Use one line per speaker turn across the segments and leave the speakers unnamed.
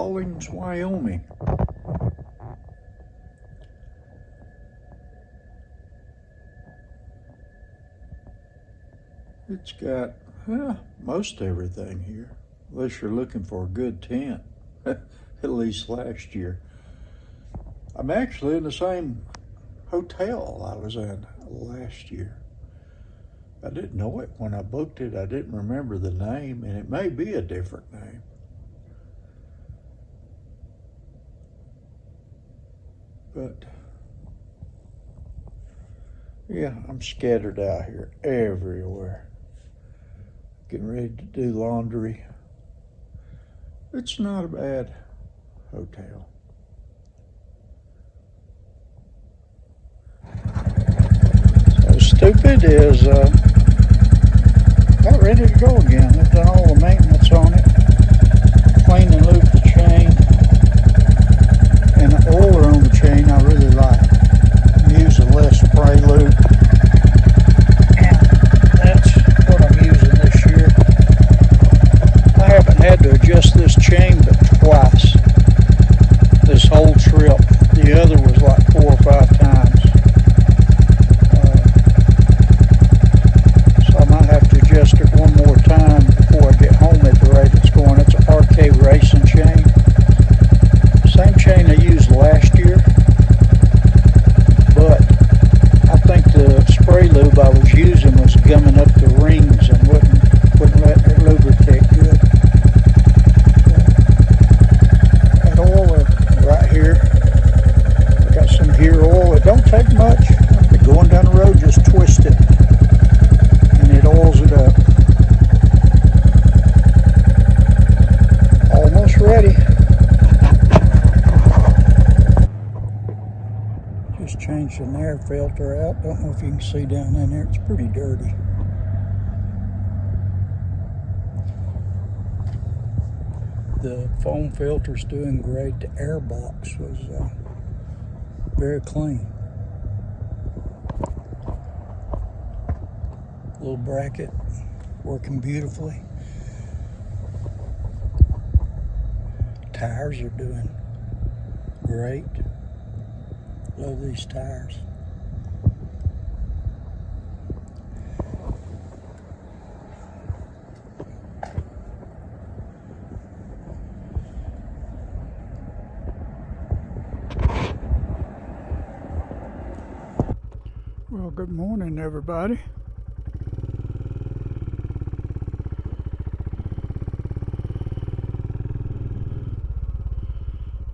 Rawlins, Wyoming. It's got most everything here, unless you're looking for a good tent, at least last year. I'm actually in the same hotel I was in last year. I didn't know it when I booked it. I didn't remember the name, and it may be a different name. But yeah, I'm scattered out here everywhere, getting ready to do laundry. It's not a bad hotel. So stupid is about ready to go again. I've done all the maintenance on it, clean and lube the chain, and the oiler on the chain I really like. I'm using less spray lube, and that's what I'm using this year. I haven't had to adjust this chain but twice this whole trip. The other was like 4 or 5 times. So I might have to adjust it one more time before I get home at the rate it's going. It's an RK racing chain. Same chain I used last year, but I think the spray lube I was using was gumming up the rings and wouldn't let it lubricate good. That oil right here, I got some gear oil. It don't take much. I'll be going down the road, just twist it, and it oils it up. Almost ready. Just changed an air filter out. Don't know if you can see down in there. It's pretty dirty. The foam filter's doing great. The air box was very clean. Little bracket working beautifully. Tires are doing great. Love these tires. Well, good morning, everybody.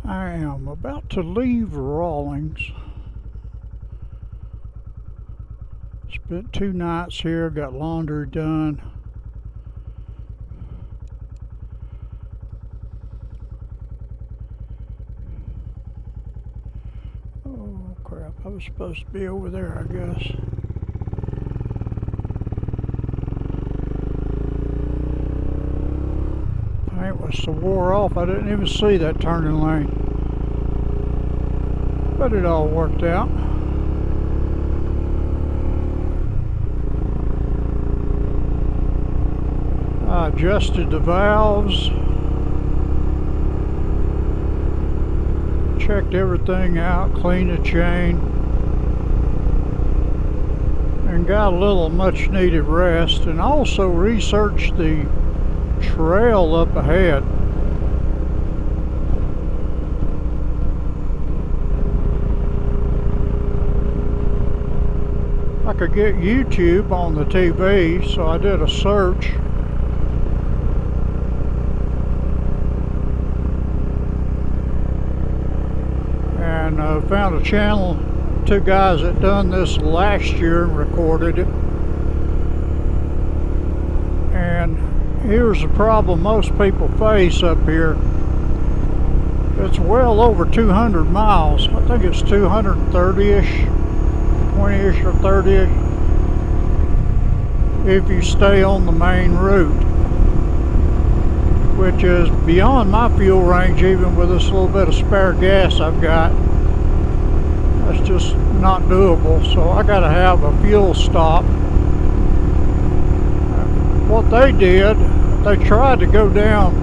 I am about to leave Rawlins. Spent 2 nights here, got laundry done. Oh crap, I was supposed to be over there, I guess. Paint was so wore off I didn't even see that turning lane. But it all worked out. I adjusted the valves, checked everything out, cleaned the chain, and got a little much needed rest, and also researched the trail up ahead. I could get YouTube on the TV, so I did a search. And found a channel, 2 guys that done this last year and recorded it. And here's the problem most people face up here. It's well over 200 miles. I think it's 230-ish, 20-ish or 30-ish, if you stay on the main route, which is beyond my fuel range even with this little bit of spare gas I've got. That's just not doable, so I gotta have a fuel stop. What they did, they tried to go down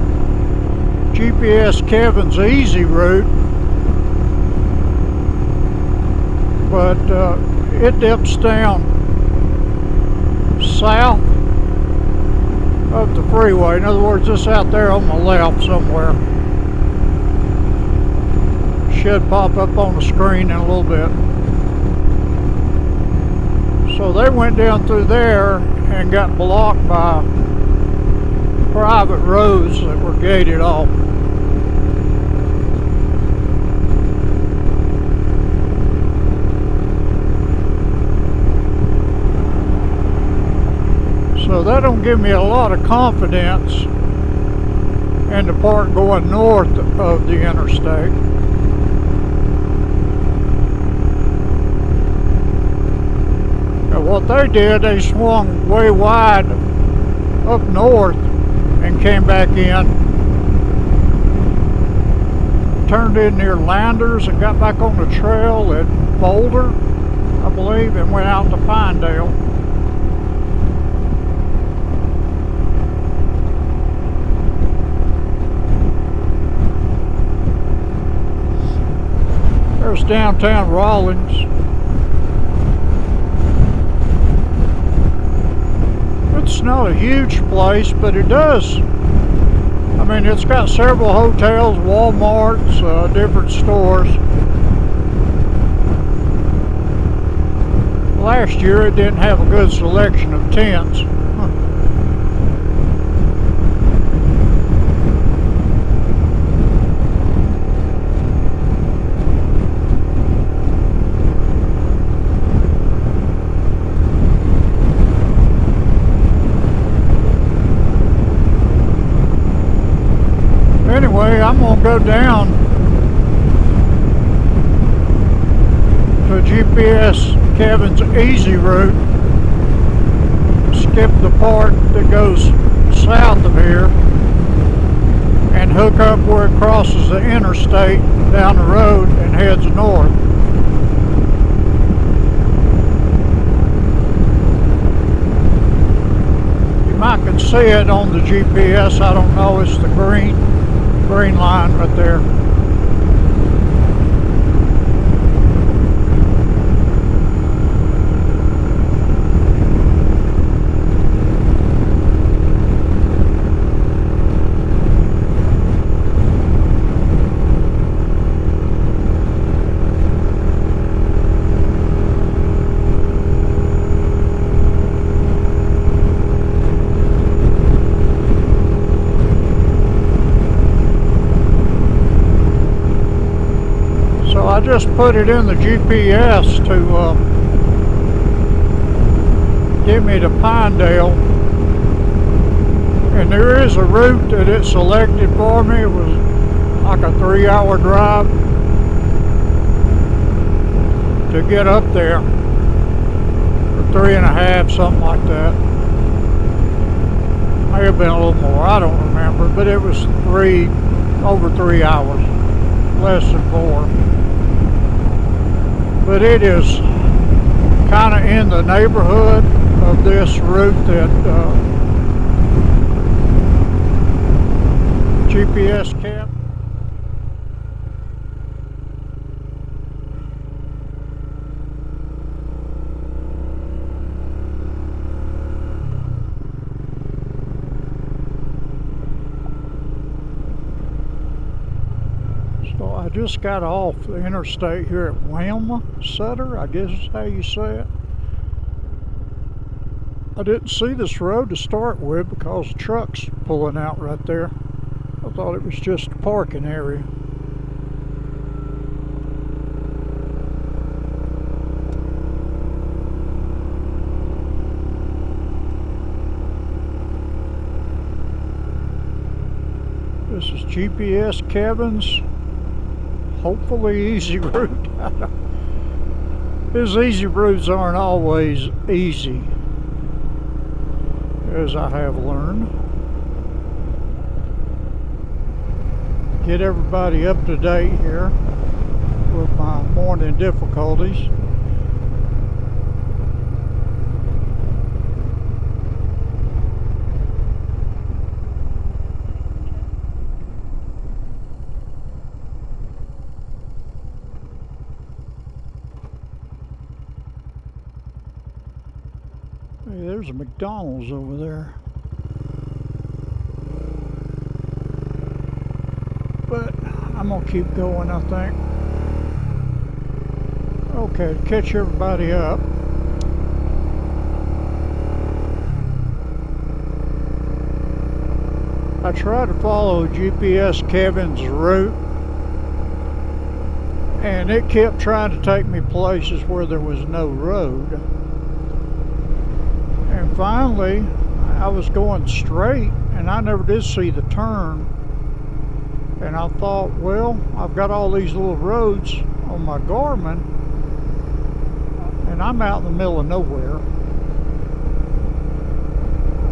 GPS Kevin's easy route, but it dips down south of the freeway. In other words, it's out there on the left somewhere. Should pop up on the screen in a little bit. So they went down through there and got blocked by private roads that were gated off. So that don't give me a lot of confidence in the part going north of the interstate. And what they did, they swung way wide up north and came back in, turned in near Landers and got back on the trail at Boulder, I believe, and went out to Pinedale. There's downtown Rawlins. It's not a huge place, but it does. I mean, it's got several hotels, Walmarts, different stores. Last year it didn't have a good selection of tents. Anyway, I'm going to go down to GPS Kevin's easy route, skip the part that goes south of here, and hook up where it crosses the interstate down the road and heads north. You might can see it on the GPS, I don't know, it's the green line right there. I just put it in the GPS to get me to Pinedale, and there is a route that it selected for me. It was like a 3-hour drive to get up there, or 3.5, something like that. May have been a little more, I don't remember, but it was over 3 hours, less than 4. But it is kind of in the neighborhood of this route that GPS kept. So I just got off the interstate here at Sutter, I guess is how you say it. I didn't see this road to start with because the truck's pulling out right there. I thought it was just a parking area. This is GPS Kevin's hopefully easy route. His easy routes aren't always easy, as I have learned. Get everybody up to date here with my morning difficulties. there's a McDonald's over there. But I'm gonna keep going, I think. Okay, to catch everybody up. I tried to follow GPS Kevin's route, and it kept trying to take me places where there was no road. And finally, I was going straight, and I never did see the turn. And I thought, well, I've got all these little roads on my Garmin, and I'm out in the middle of nowhere.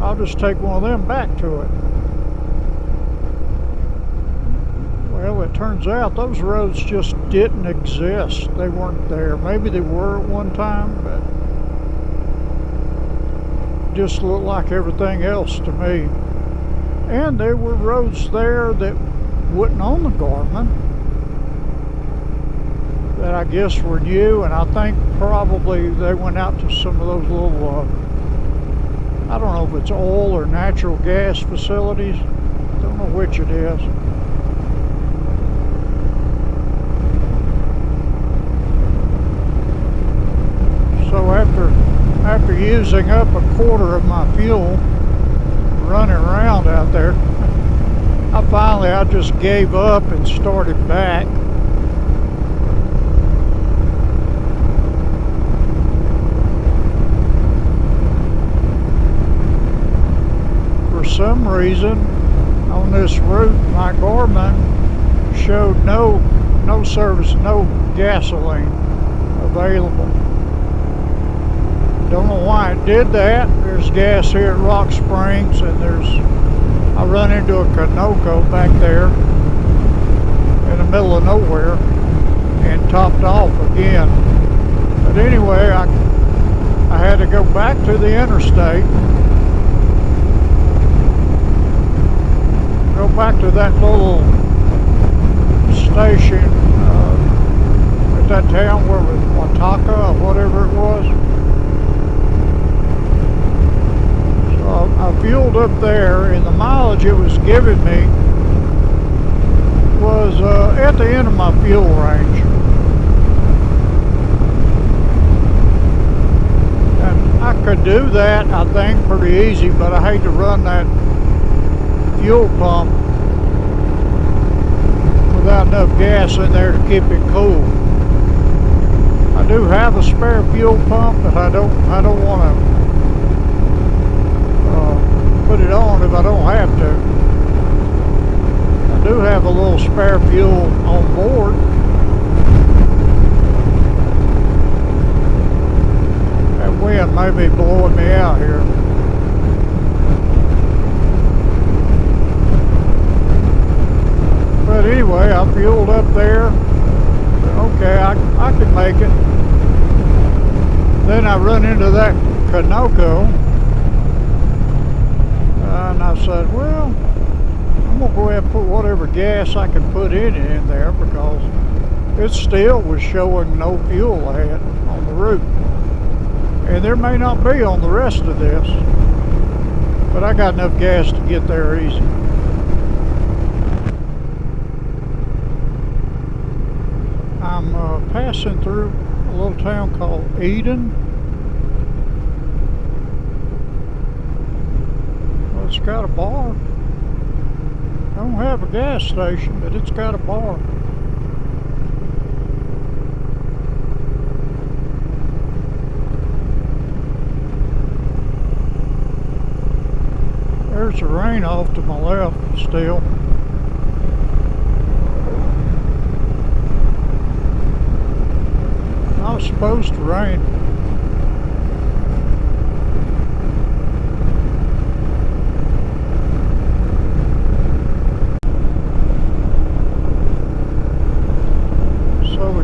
I'll just take one of them back to it. Well, it turns out those roads just didn't exist. They weren't there. Maybe they were at one time, but just looked like everything else to me. And there were roads there that wasn't on the Garmin that I guess were new, and I think probably they went out to some of those little, I don't know if it's oil or natural gas facilities. I don't know which it is. So after using up a quarter of my fuel running around out there, I just gave up and started back. For some reason, on this route, my Garmin showed no service, no gasoline available. Don't know why it did that. There's gas here at Rock Springs, and I run into a Continental back there in the middle of nowhere and topped off again. But anyway, I had to go back to the interstate, go back to that little station at that town where it was Wataka or whatever it was. I fueled up there, and the mileage it was giving me was at the end of my fuel range. And I could do that, I think, pretty easy, but I hate to run that fuel pump without enough gas in there to keep it cool. I do have a spare fuel pump, but I don't want to put it on if I don't have to. I do have a little spare fuel on board. That wind may be blowing me out here. But anyway, I fueled up there. Okay, I can make it. Then I run into that Continental. And I said, well, I'm going to go ahead and put whatever gas I can put in there, because it still was showing no fuel ahead on the route. And there may not be on the rest of this, but I got enough gas to get there easy. I'm passing through a little town called Eden. It's got a bar. I don't have a gas station, but it's got a bar. There's the rain off to my left still. Not supposed to rain.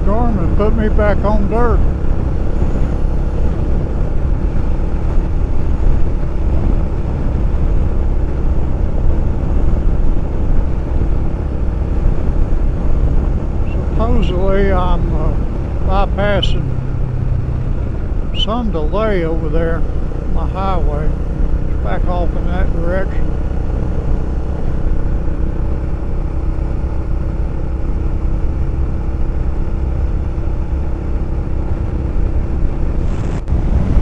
Garmin put me back on dirt. Supposedly I'm bypassing some delay over there. my highway. It's back off in that direction.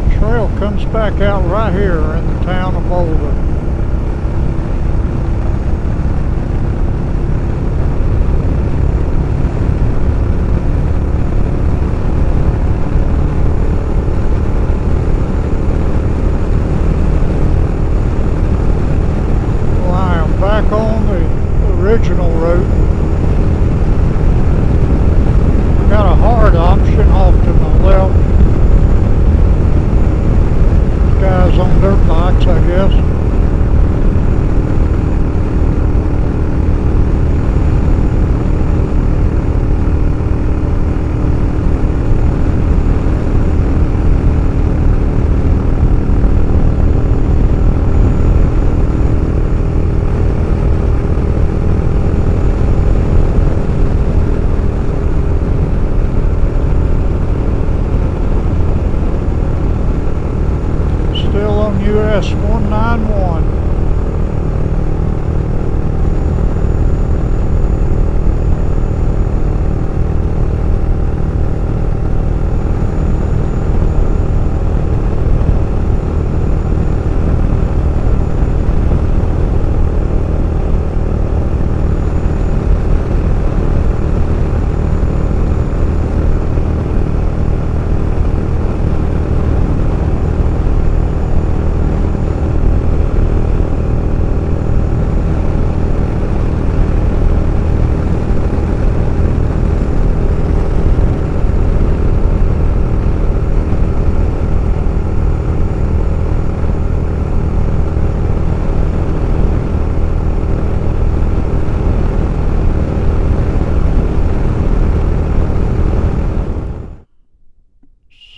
The trail comes back out right here in the town of Boulder. Back on the original route. I got a hard option off to my left. Guys on dirt bikes, I guess. US 191.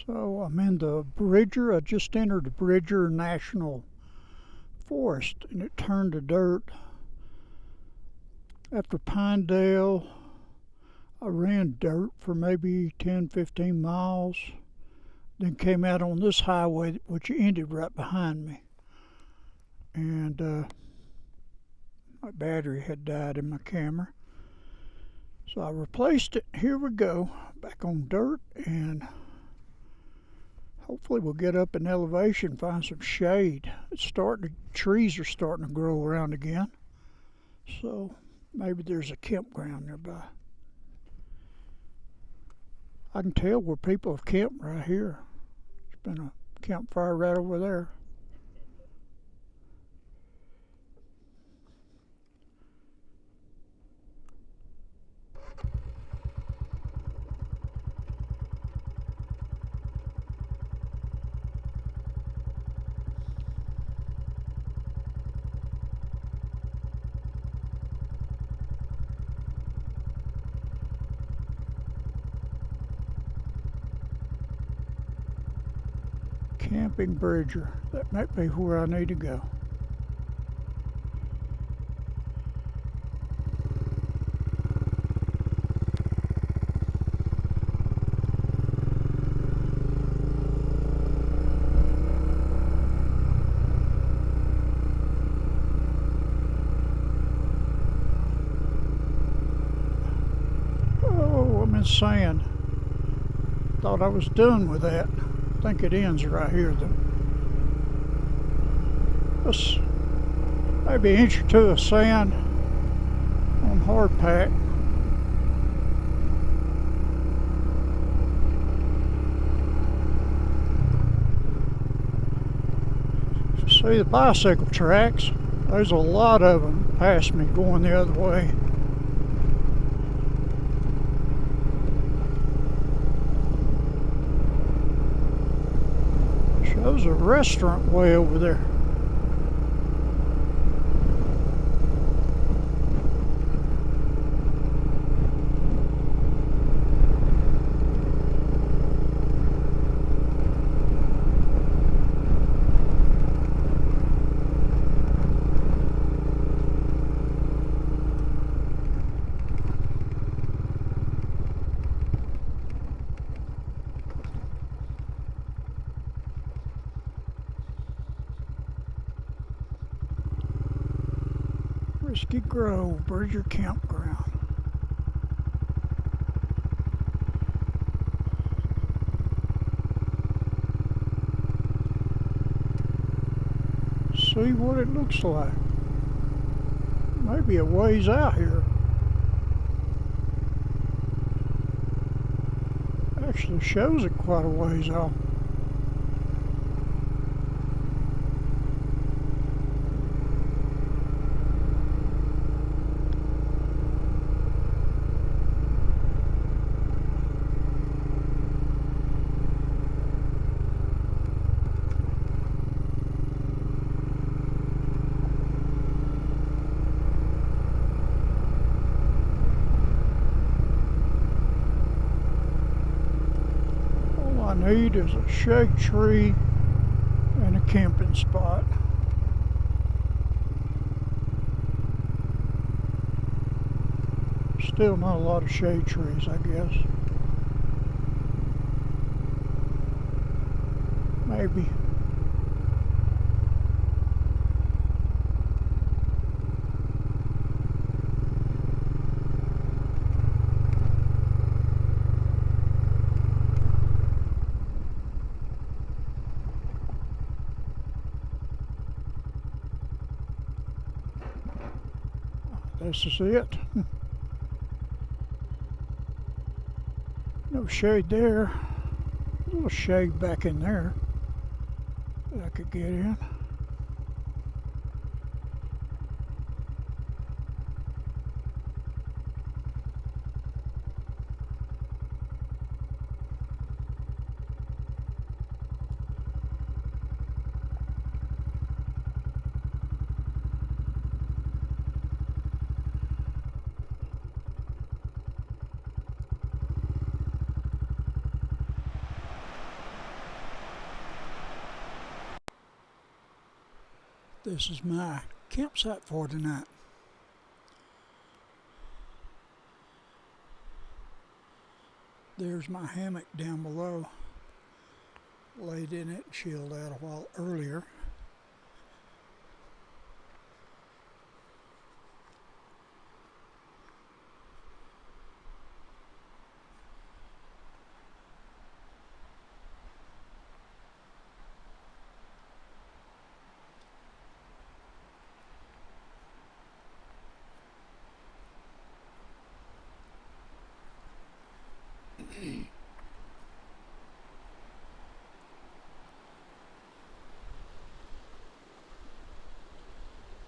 So I'm in the Bridger. I just entered the Bridger National Forest and it turned to dirt. After Pinedale, I ran dirt for maybe 10-15 miles, then came out on this highway which ended right behind me. And my battery had died in my camera. So I replaced it. Here we go, back on dirt, and hopefully we'll get up in elevation, find some shade. Trees are starting to grow around again. So maybe there's a campground nearby. I can tell where people have camped right here. There's been a campfire right over there. Camping Bridger. That might be where I need to go. Oh, I'm in sand. Thought I was done with that. I think it ends right here though. Just maybe an inch or two of sand on hard pack. See the bicycle tracks? There's a lot of them past me going the other way. Shows a restaurant way over there. Risky Grove, Bridger Campground. See what it looks like. Maybe a ways out here. Actually shows it quite a ways off. All I need is a shade tree and a camping spot. Still not a lot of shade trees, I guess. Maybe. This is it. No shade there. A little shade back in there that I could get in. This is my campsite for tonight. There's my hammock down below. Laid in it, chilled out a while earlier.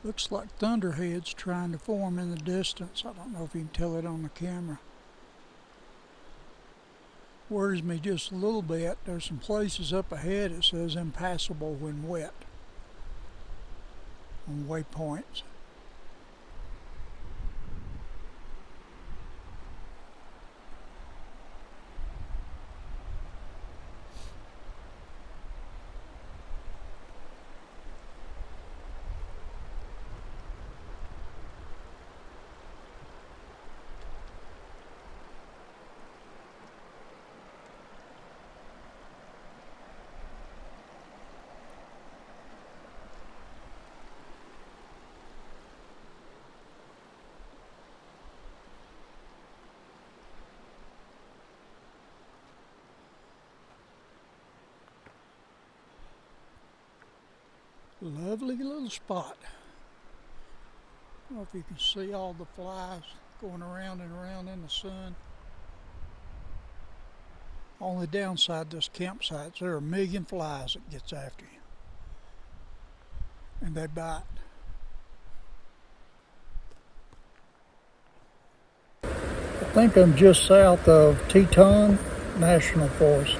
Looks like thunderheads trying to form in the distance. I don't know if you can tell it on the camera. Worries me just a little bit. There's some places up ahead it says impassable when wet on waypoints. Lovely little spot. I don't know if you can see all the flies going around and around in the sun. Only downside to this campsite is there are a million flies that gets after you. And they bite. I think I'm just south of Teton National Forest.